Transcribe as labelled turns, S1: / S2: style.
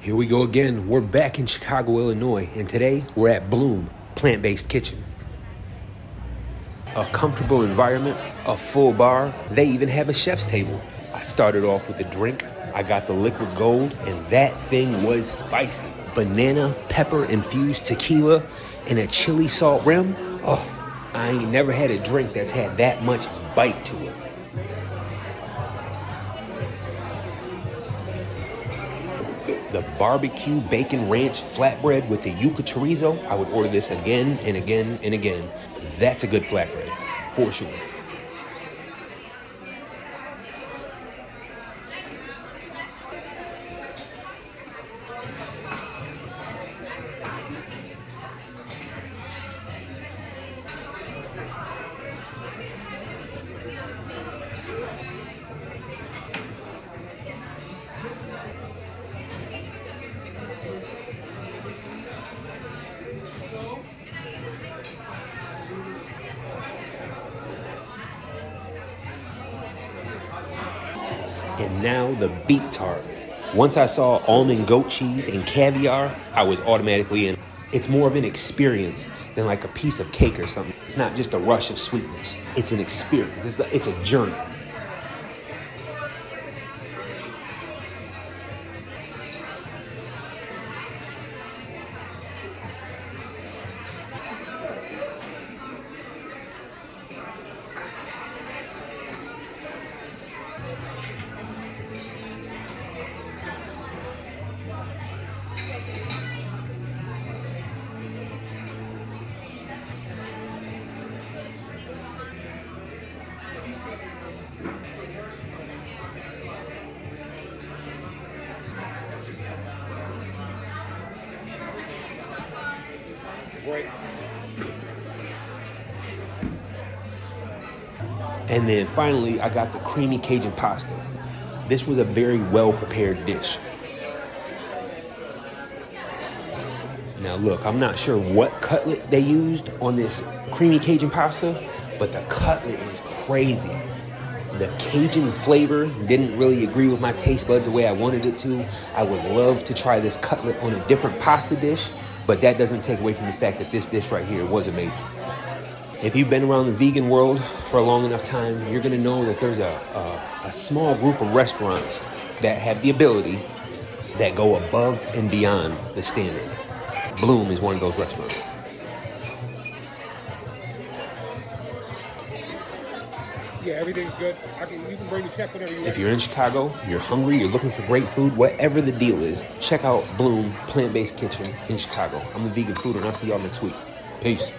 S1: Here we go again. We're back in Chicago, Illinois, and today we're at Bloom Plant-Based Kitchen. A comfortable environment, a full bar. They even have a chef's table. I started off with a drink. I got the liquid gold, and that thing was spicy. Banana pepper infused tequila and a chili salt rim. Oh, I ain't never had a drink that's had that much bite to it. The barbecue bacon ranch flatbread with the yuca chorizo. I would order this again and again and again. That's a good flatbread, for sure. And now the beet tart. Once I saw almond goat cheese and caviar, I was automatically in. It's more of an experience than like a piece of cake or something. It's not just a rush of sweetness. It's an experience. It's a journey. Great. And then finally, I got the creamy Cajun pasta. This was a very well-prepared dish. Now look, I'm not sure what cutlet they used on this creamy Cajun pasta, but the cutlet is crazy. The Cajun flavor didn't really agree with my taste buds the way I wanted it to. I would love to try this cutlet on a different pasta dish, but that doesn't take away from the fact that this dish right here was amazing. If you've been around the vegan world for a long enough time, you're gonna know that there's a small group of restaurants that have the ability that go above and beyond the standard. Bloom is one of those restaurants.
S2: Yeah, everything's good. You can bring the check whenever you want.
S1: If you're in Chicago, you're hungry, you're looking for great food, whatever the deal is, check out Bloom Plant-Based Kitchen in Chicago. I'm the Vegan Food, and I'll see y'all next week. Peace.